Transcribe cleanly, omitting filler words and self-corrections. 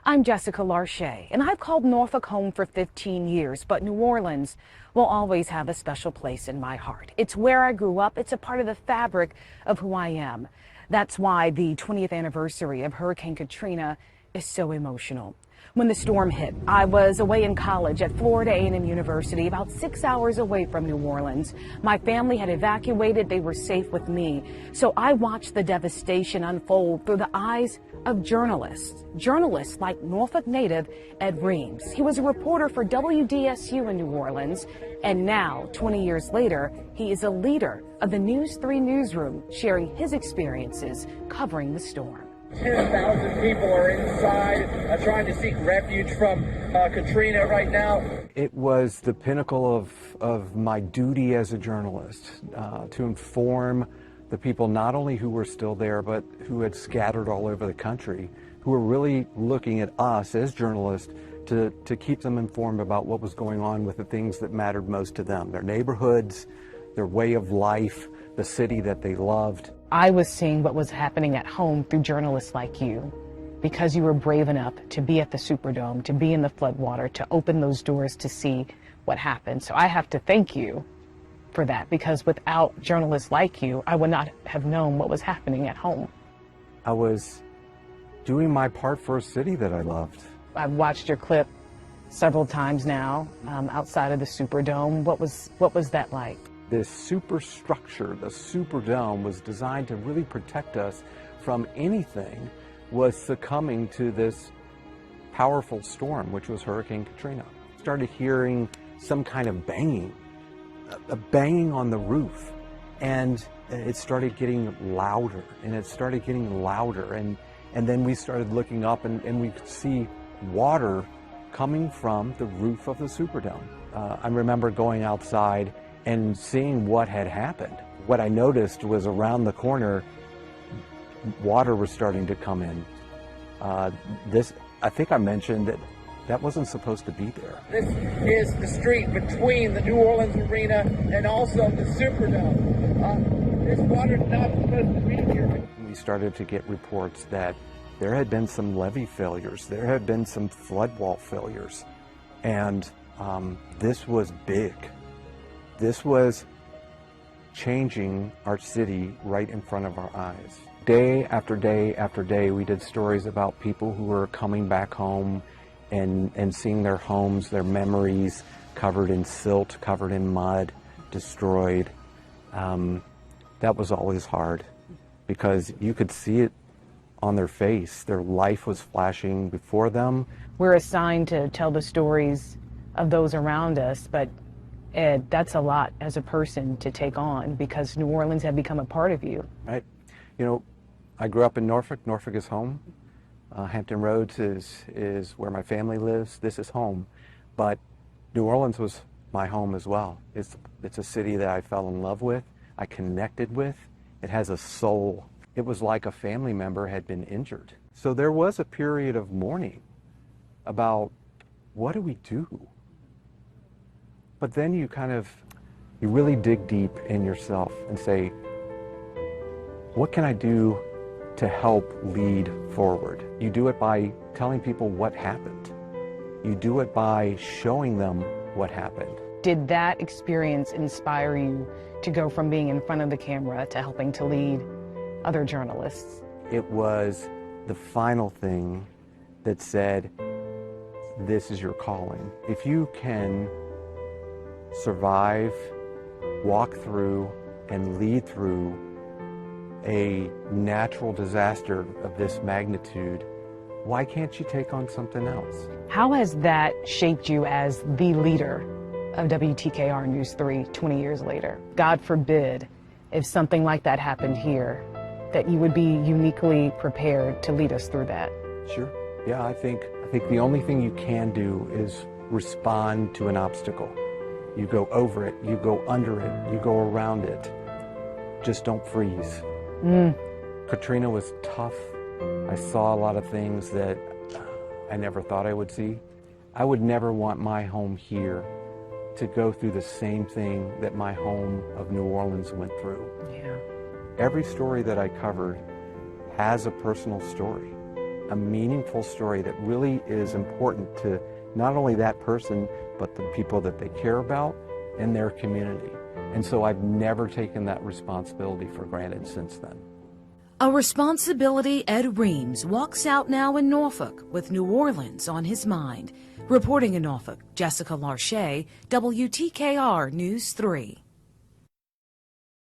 I'm Jessica Larche, and I've called Norfolk home for 15 years, but New Orleans will always have a special place in my heart. It's where I grew up. It's a part of the fabric of who I am. That's why the 20th anniversary of Hurricane Katrina is so emotional. When the storm hit, I was away in college at Florida A&M University, about 6 hours away from New Orleans. My family had evacuated. They were safe with me. So I watched the devastation unfold through the eyes of journalists like Norfolk native Ed Reams. He was a reporter for WDSU in New Orleans, and now, 20 years later, he is a leader of the News 3 newsroom, sharing his experiences covering the storm. 10,000 people are inside trying to seek refuge from Katrina right now. It was the pinnacle of my duty as a journalist to inform the people not only who were still there, but who had scattered all over the country, who were really looking at us as journalists to keep them informed about what was going on with the things that mattered most to them, their neighborhoods, their way of life, the city that they loved. I was seeing what was happening at home through journalists like you, because you were brave enough to be at the Superdome, to be in the floodwater, to open those doors to see what happened. So I have to thank you for that, because without journalists like you, I would not have known what was happening at home. I was doing my part for a city that I loved. I've watched your clip several times now outside of the Superdome. What was that like? This superstructure, the Superdome, was designed to really protect us from anything was succumbing to this powerful storm, which was Hurricane Katrina. Started hearing some kind of banging, a banging on the roof, and it started getting louder, and it started getting louder, and then we started looking up, and we could see water coming from the roof of the Superdome. I remember going outside and seeing what had happened. What I noticed was around the corner, water was starting to come in. I think I mentioned that wasn't supposed to be there. This is the street between the New Orleans Arena and also the Superdome. This water's not supposed to be here. We started to get reports that there had been some levee failures, there had been some flood wall failures, and this was big. This was changing our city right in front of our eyes. Day after day after day, we did stories about people who were coming back home and seeing their homes, their memories covered in silt, covered in mud, destroyed. That was always hard because you could see it on their face. Their life was flashing before them. We're assigned to tell the stories of those around us, but Ed, that's a lot as a person to take on because New Orleans had become a part of you. Right. You know, I grew up in Norfolk. Norfolk is home. Hampton Roads is where my family lives. This is home. But New Orleans was my home as well. It's a city that I fell in love with. I connected with. It has a soul. It was like a family member had been injured. So there was a period of mourning about what do we do? But then you really dig deep in yourself and say, what can I do to help lead forward? You do it by telling people what happened. You do it by showing them what happened. Did that experience inspire you to go from being in front of the camera to helping to lead other journalists? It was the final thing that said, this is your calling. If you can survive, walk through, and lead through a natural disaster of this magnitude, why can't you take on something else? How has that shaped you as the leader of WTKR News 3 20 years later? God forbid, if something like that happened here, that you would be uniquely prepared to lead us through that. Sure. Yeah, I think the only thing you can do is respond to an obstacle. You go over it, you go under it, you go around it. Just don't freeze. Katrina was tough. I saw a lot of things that I never thought I would see. I would never want my home here to go through the same thing that my home of New Orleans went through. Yeah. Every story that I covered has a personal story. a meaningful story that really is important to not only that person, but the people that they care about and their community. And so I've never taken that responsibility for granted since then. A responsibility Ed Reams walks out now in Norfolk with New Orleans on his mind. Reporting in Norfolk, Jessica Larche, WTKR News 3.